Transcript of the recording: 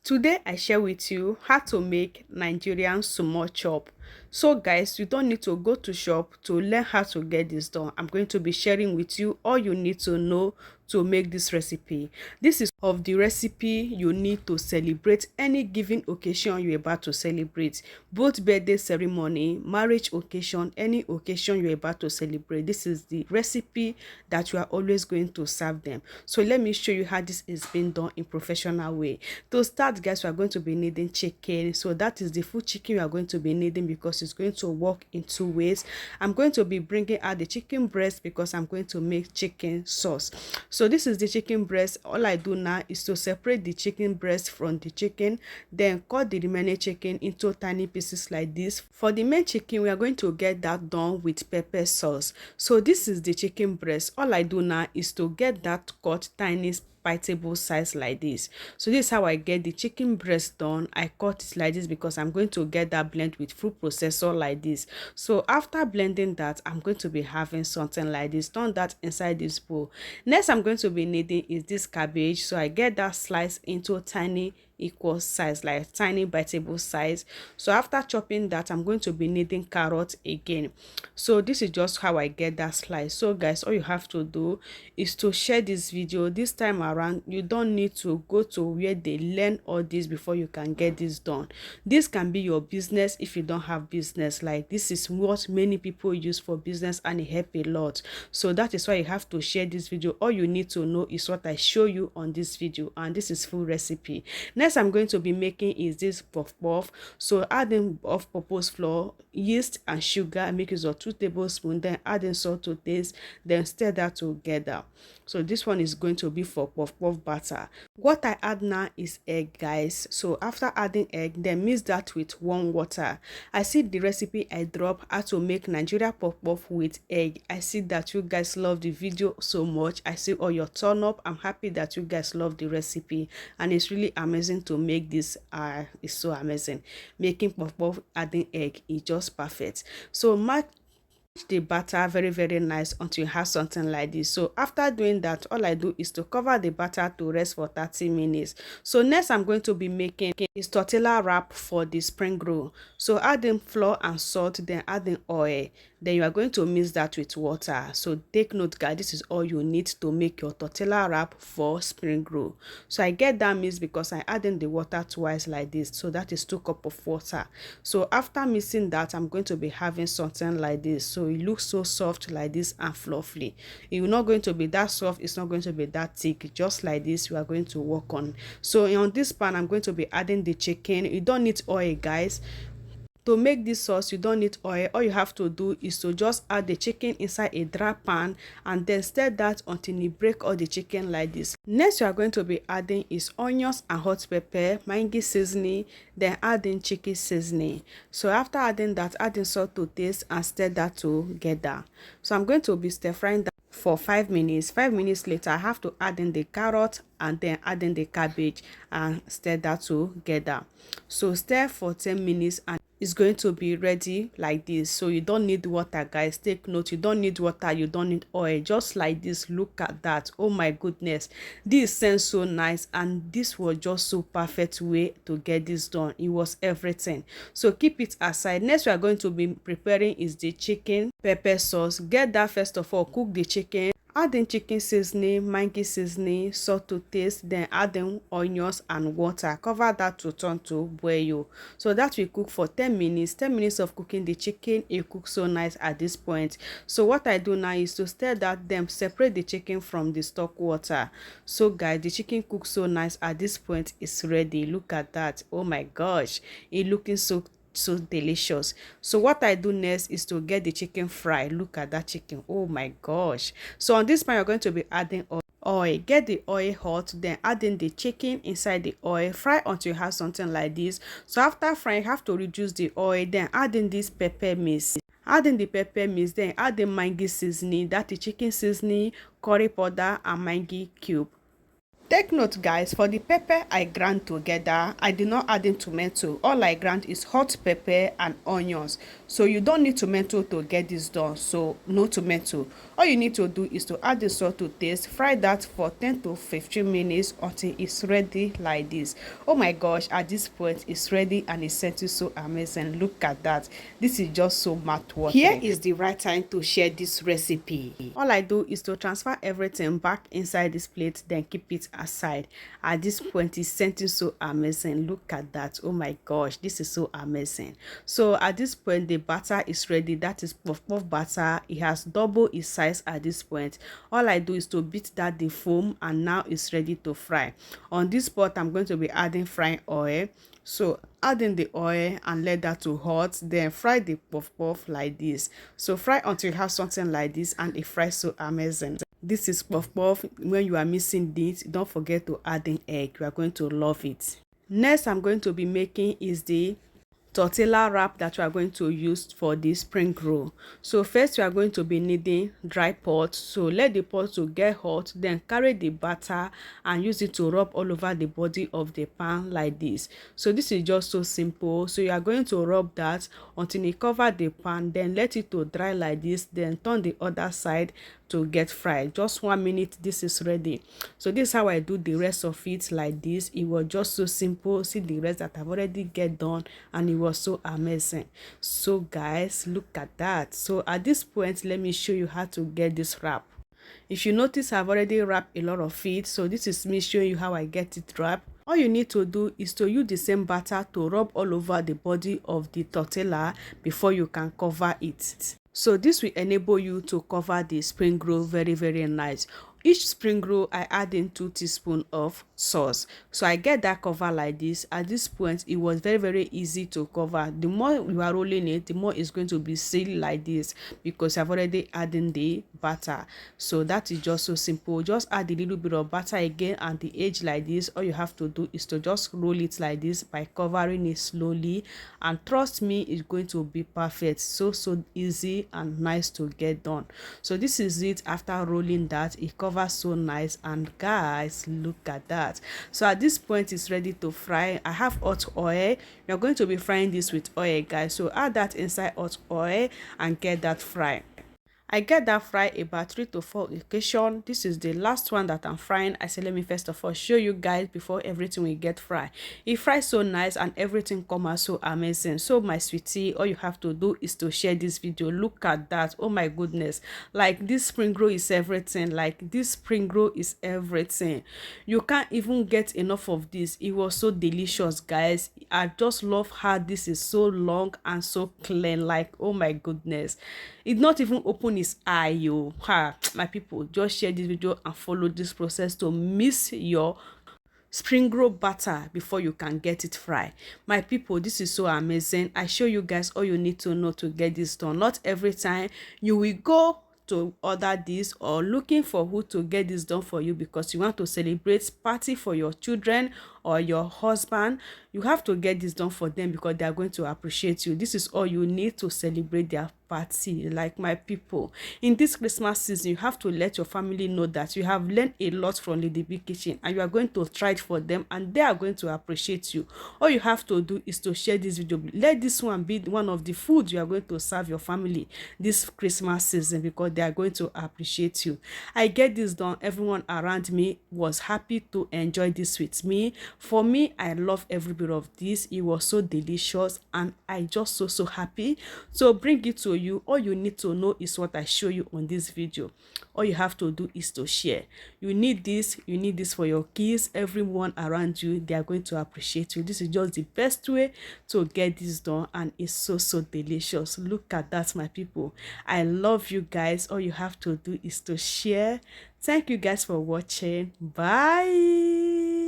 Today I share with you how to make Nigerian sumo chop. So guys, you don't need to go to shop to learn how to get this done. I'm going to be sharing with you all you need to know to make this recipe. This is of the recipe you need to celebrate any given occasion you're about to celebrate. Both birthday ceremony, marriage occasion, any occasion you're about to celebrate. This is the recipe that you are always going to serve them. So let me show you how this is being done in professional way. To start, guys, we are going to be needing chicken. So that is the full chicken we are going to be needing because it's going to work in two ways. I'm going to be bringing out the chicken breast because I'm going to make chicken sauce. So this is the chicken breast. All I do now is to separate the chicken breast from the chicken, then cut the remaining chicken into tiny pieces like this. For the main chicken, we are going to get that done with pepper sauce. So this is the chicken breast. All I do now is to get that cut tiny biteable size like this. So this is how I get the chicken breast done. I cut it like this because I'm going to get that blend with food processor like this. So after blending that, I'm going to be having something like this. Turn that inside this bowl. Next I'm going to be needing is this cabbage. So I get that sliced into tiny equal size, like tiny biteable size. So after chopping that, I'm going to be needing carrot again. So this is just how I get that slice. So guys, all you have to do is to share this video. This time around, you don't need to go to where they learn all this before you can get this done. This can be your business if you don't have business. Like, this is what many people use for business and it help a lot. So that is why you have to share this video. All you need to know is what I show you on this video, and this is full recipe. Next I'm going to be making is this puff puff. So adding of purpose flour, yeast and sugar, make use of 2 tablespoons, then adding salt to taste, then stir that together. So this one is going to be for puff puff batter. What I add now is egg, guys. So after adding egg, then mix that with warm water. I see the recipe I drop how to make Nigeria puff puff with egg. I see that you guys love the video so much. I see all your turn up. I'm happy that you guys love the recipe, and it's really amazing to make this. It's so amazing. Making puff puff adding egg is just perfect. So my the batter very nice until you have something like this. So after doing that, all I do is to cover the batter to rest for 30 minutes. So next I'm going to be making is tortilla wrap for the spring roll. So adding flour and salt, then adding oil, then you are going to mix that with water. So take note, guys, this is all you need to make your tortilla wrap for spring roll. So I get that mix because I add in the water twice like this. So that is 2 cups of water. So after mixing that, I'm going to be having something like this. So it looks so soft like this and fluffy. It's not going to be that soft, it's not going to be that thick. Just like this we are going to work on. So on this pan I'm going to be adding the chicken. You don't need oil, guys. To make this sauce, you don't need oil. All you have to do is to just add the chicken inside a dry pan and then stir that until you break all the chicken like this. Next you are going to be adding is onions and hot pepper, Maggi seasoning, then adding chicken seasoning. So after adding that, adding salt to taste and stir that together. So I'm going to be stir frying that for 5 minutes. 5 minutes later, I have to add in the carrot and then add in the cabbage and stir that together. So stir for 10 minutes and it's going to be ready like this. So you don't need water, guys. Take note, you don't need water, you don't need oil. Just like this. Look at that. Oh my goodness, this sounds so nice, and this was just so perfect way to get this done. It was everything. So keep it aside. Next we are going to be preparing is the chicken pepper sauce. Get that first of all. Cook the chicken, add in chicken seasoning, Maggi seasoning, salt to taste, then add in onions and water. Cover that to turn to boil. So that will cook for 10 minutes. 10 minutes of cooking the chicken. It cooks so nice at this point. So what I do now is to stir that, then separate the chicken from the stock water. So guys, the chicken cooks so nice at this point. It's ready. Look at that. Oh my gosh, it looking so delicious. So what I do next is to get the chicken fry. Look at that chicken. Oh my gosh. So on this pan you're going to be adding oil. Get the oil hot, then adding the chicken inside the oil. Fry until you have something like this. So after frying, you have to reduce the oil, then adding this pepper mix. Adding the pepper mix, then add the Maggi seasoning, that is chicken seasoning, curry powder and Maggi cube. Take note guys, for the pepper I grind together, I did not add in tomato. All I grind is hot pepper and onions. So you don't need tomato to get this done. So no tomato. All you need to do is to add the salt to taste. Fry that for 10 to 15 minutes until it's ready like this. Oh my gosh, at this point it's ready and it's setting so amazing. Look at that. This is just so mouth-watering. Here is the right time to share this recipe. All I do is to transfer everything back inside this plate, then keep it aside. At this point it's scenting so amazing. Look at that. Oh my gosh, this is so amazing. So at this point the batter is ready. That is puff puff batter. It has double its size at this point. All I do is to beat that the foam, and now it's ready to fry. On this pot I'm going to be adding frying oil. So add in the oil and let that to hot, then fry the puff puff like this. So fry until you have something like this and it fries so amazing. This is puff puff. When you are missing this, don't forget to add in egg. You are going to love it. Next I'm going to be making is the tortilla wrap that we are going to use for this spring roll. So first we are going to be needing dry pot. So let the pot to get hot, then carry the batter and use it to rub all over the body of the pan like this. So this is just so simple. So you are going to rub that until it cover the pan, then let it to dry like this, then turn the other side to get fried. Just 1 minute, this is ready. So this is how I do the rest of it like this. It was just so simple. See the rest that I've already get done, and it was so amazing. So guys, look at that. So at this point let me show you how to get this wrap. If you notice, I've already wrapped a lot of it. So this is me showing you how I get it wrapped. All you need to do is to use the same batter to rub all over the body of the tortilla before you can cover it. So this will enable you to cover the spring roll very nice. Each spring roll I add in 2 teaspoons of sauce. So I get that cover like this. At this point it was very easy to cover. The more you are rolling it, the more it's going to be sealed like this, because I've already added the batter. So that is just so simple. Just add a little bit of butter again and the edge like this. All you have to do is to just roll it like this by covering it slowly, and trust me, it's going to be perfect. So easy and nice to get done. So this is it. After rolling that, it covers so nice, and guys, look at that. So at this point it's ready to fry. I have hot oil. You're going to be frying this with oil, guys. So add that inside hot oil and get that fry. I get that fry about 3 to 4 occasion. This is the last one that I'm frying. I said let me first of all show you guys before everything will get fried. It fries so nice and everything come out so amazing. So my sweetie, all you have to do is to share this video. Look at that. Oh my goodness, like this spring roll is everything. Like this spring roll is everything. You can't even get enough of this. It was so delicious, guys. I just love how this is so long and so clean. Like, oh my goodness, it not even open its eye. You my people, just share this video and follow this process to miss your spring roll batter before you can get it fried. My people, this is so amazing. I show you guys all you need to know to get this done. Not every time you will go to order this or looking for who to get this done for you because you want to celebrate party for your children or your husband. You have to get this done for them because they are going to appreciate you. This is all you need to celebrate their party. Like my people, in this Christmas season, you have to let your family know that you have learned a lot from Lady B Kitchen and you are going to try it for them and they are going to appreciate you. All you have to do is to share this video. Let this one be one of the foods you are going to serve your family this Christmas season because they are going to appreciate you. I get this done. Everyone around me was happy to enjoy this with me. For me, I love every bit of this. It was so delicious and I just so happy to bring it to you. All you need to know is what I show you on this video. All you have to do is to share. You need this for your kids, everyone around you. They are going to appreciate you. This is just the best way to get this done and it's so delicious. Look at that, my people. I love you guys. All you have to do is to share. Thank you guys for watching. Bye.